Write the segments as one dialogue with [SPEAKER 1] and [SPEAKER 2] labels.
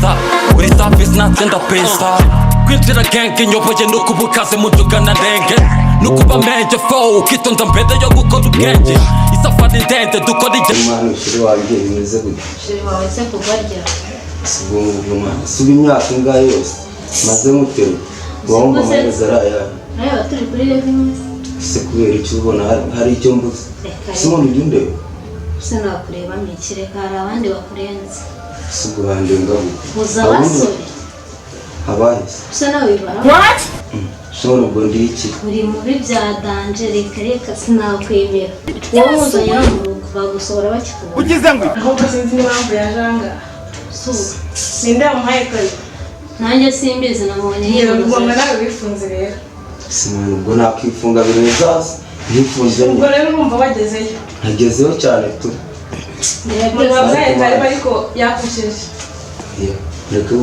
[SPEAKER 1] pesa uri service natenda pesa kwinjira genge nyoboye nuko ubukaze muduga na renge nuko bamenje fo ukitonda mbere yo gukora ubwenge isafari ndende dukora
[SPEAKER 2] imana ushiri wanjye imeze gute
[SPEAKER 3] ushiri wawe se kugarya
[SPEAKER 2] suba imyaka ingahe yose maze mutero wumva amaheza araya
[SPEAKER 3] nayo turi kuri revenue
[SPEAKER 2] se kubera icyo ubona hari icyo mbuze simon ujye
[SPEAKER 3] se nakureba mikireka hari abandi bakurenze
[SPEAKER 2] suguhande ngabo
[SPEAKER 3] muza basore
[SPEAKER 2] abaye
[SPEAKER 3] se nawe bara
[SPEAKER 4] What?
[SPEAKER 2] shora ubwo ndi iki
[SPEAKER 3] uri muri bya danger reka sinakwemera wowe muzanye no mu rugo bagusohora bakikubona
[SPEAKER 4] Ugize ngo
[SPEAKER 5] ahubwo sinzi n'impamvu yajanga
[SPEAKER 3] so
[SPEAKER 5] ninde wamuhaye kare
[SPEAKER 3] nanjye simbizi namubonye
[SPEAKER 5] yewe
[SPEAKER 3] yibuze
[SPEAKER 5] ngomba nawe wifunze rero
[SPEAKER 2] simon ubwo nakwifunga birezas yifunze
[SPEAKER 5] ubwo rero urumva wagezeyo
[SPEAKER 2] nagezeho cyane tu
[SPEAKER 5] umuntu wabwaye kare ariko yakushije
[SPEAKER 2] reka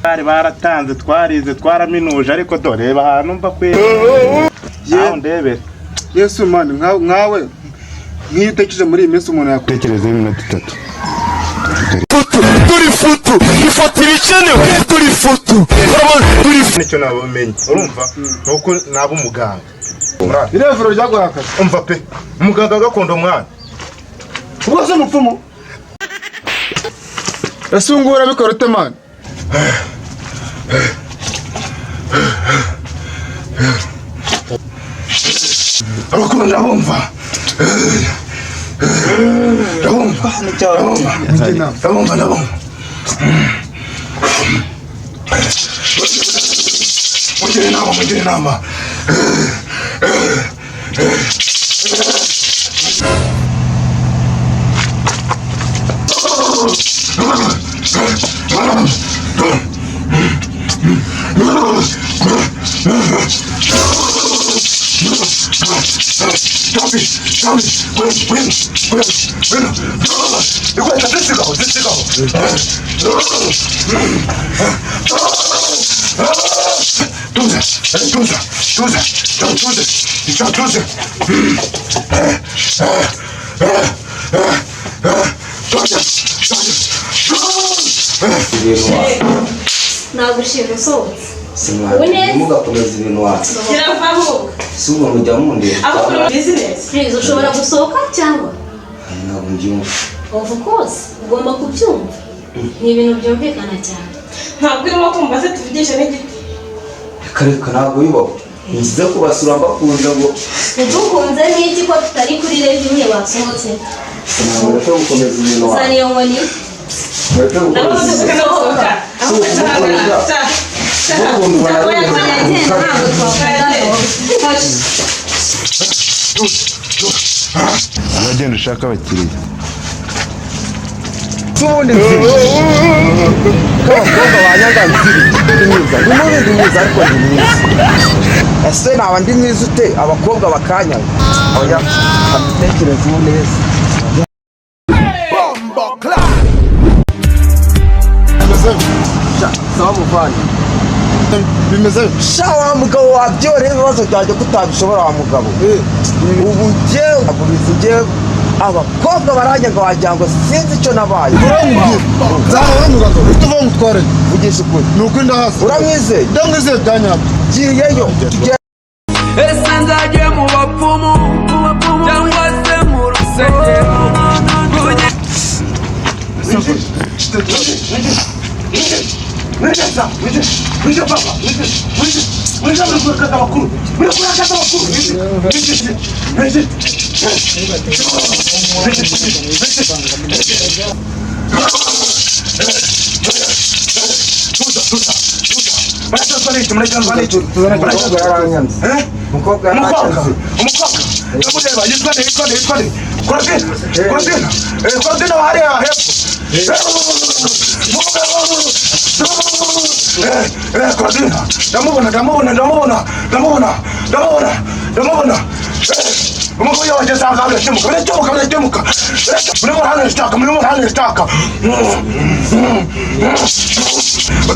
[SPEAKER 6] bari baratanze twarize twaraminuje ariko doreba ahantu mva kwe yaho ndebere
[SPEAKER 7] Yesu mani nkawe nkitekereje muri iyi minsi umuntu yakutekereza iminota 3
[SPEAKER 6] turi futu ifoto ibikenewe turi futu nicyo nabamenye urumva nuko naba umuganga
[SPEAKER 7] irevuro ryaguhakaza
[SPEAKER 6] umva pe umuganga gakondo mwana
[SPEAKER 7] ubwo se mupfumu esungura bikora ute mani
[SPEAKER 6] abakuru ndabumva mugire inama
[SPEAKER 3] nagushira usohotse
[SPEAKER 2] mugakomeza ibintu wacu
[SPEAKER 5] kiravaho
[SPEAKER 2] suba mujya mundi
[SPEAKER 5] abakora business
[SPEAKER 3] please ushobora gusohoka cyangwa
[SPEAKER 2] ntabwo mbyumva
[SPEAKER 3] of course ugomba kubyumva ni ibintu byumvikana cyane
[SPEAKER 5] ntabwo urimo kumva se tuvugisha n'igiti
[SPEAKER 2] reka ntabwo bibaho nzize kubasura mbakunze ngo
[SPEAKER 3] udukunze n'iki ko tutari kuri revenue wasohotse
[SPEAKER 2] mureke gukomeza ibintu wacu
[SPEAKER 3] uzaniye nkoni
[SPEAKER 2] mureke gukomeza ibintu
[SPEAKER 6] abagenda ushaka abakiriya
[SPEAKER 7] tubundi k'abakobwa banyanganzira ndi mwiza ariko ndi mwiza ese naba ndi mwiza ute abakobwa bakanyanga oya abitekerezeho neza sawa muvandi
[SPEAKER 6] bimeze
[SPEAKER 7] sha wa mugabo wabyoreye ibibazo byanjye kutabishobora wa mugabo ubu njyewe aguriza njyewe abakobwa baranyanga wagira ngo sinzi icyo nabaye
[SPEAKER 6] tuva mutware
[SPEAKER 7] vugisha ukuri
[SPEAKER 6] ni ukuri ndahasi
[SPEAKER 7] uramwizeye
[SPEAKER 6] ndamwizeye byanyabyo
[SPEAKER 7] giyeyo
[SPEAKER 8] ese nzajye mu bapfumu cyangwa se mu rusengero
[SPEAKER 7] umukobwa yaranyanze
[SPEAKER 6] ndamureba yitwa nde Korodina hariya hepfo Korodina ndamubona umugabo wanjye asanga birakemuka muri hano sitaka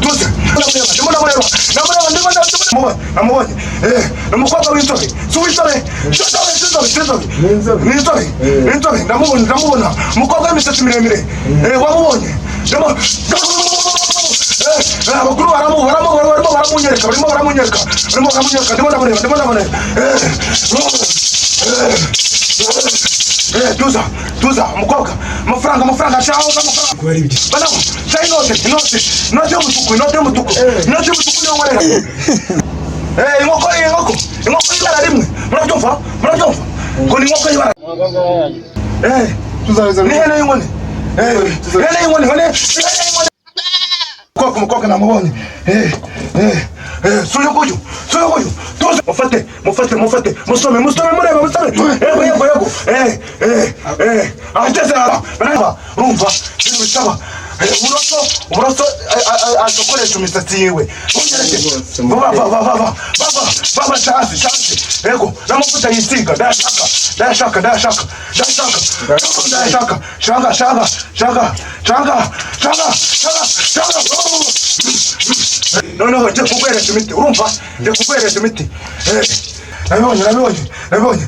[SPEAKER 6] tuze ndamureba namubonye ni umukobwa w'inzobe si uw'inzobe n'inzobe ndamubona umukobwa w'imisatsi miremire wamubonye abakuru barimo baramunyereka ndimo ndabonera tuza umukobwa amafaranga shaho banaho shaho inote y'umutuku niyo nkorera inkoko y'ibara rimwe murabyumva ngo ni inkoko y'ibara n'ihene y'inkone umukobwa namubonye suyo guyu tuze mufate musome mureba yego ahageze baraba urumva ibintu bisaba uburoso akoresha imisatsi yiwe baba hasi yego n'amavuta yisiga ndayashaka noneho njye kuguhereza imiti urumva nabibonye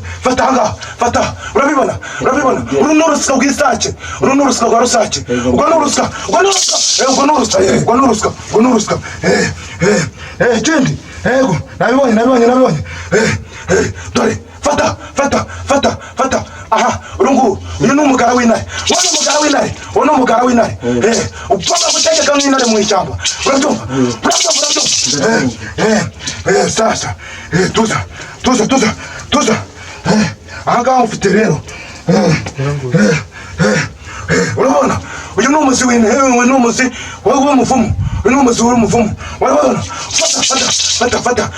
[SPEAKER 6] fata urabibona uru ni urusika rw'isake uru ni urusika rwa rusake ubwo ni urusika ikindi yego nabibonye dore fata aha urungu uyu ni umugara w'intare upfa gutegeka nk'intare mu ishyamba urabyumva sasa tuza aha ngaha ufite rero urabona uyu ni umuzi w'umuvumu uyu ni umuzi w'umuvumu urabona fata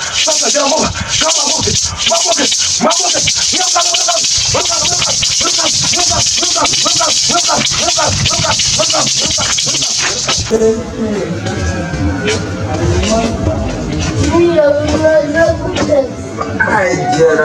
[SPEAKER 2] I get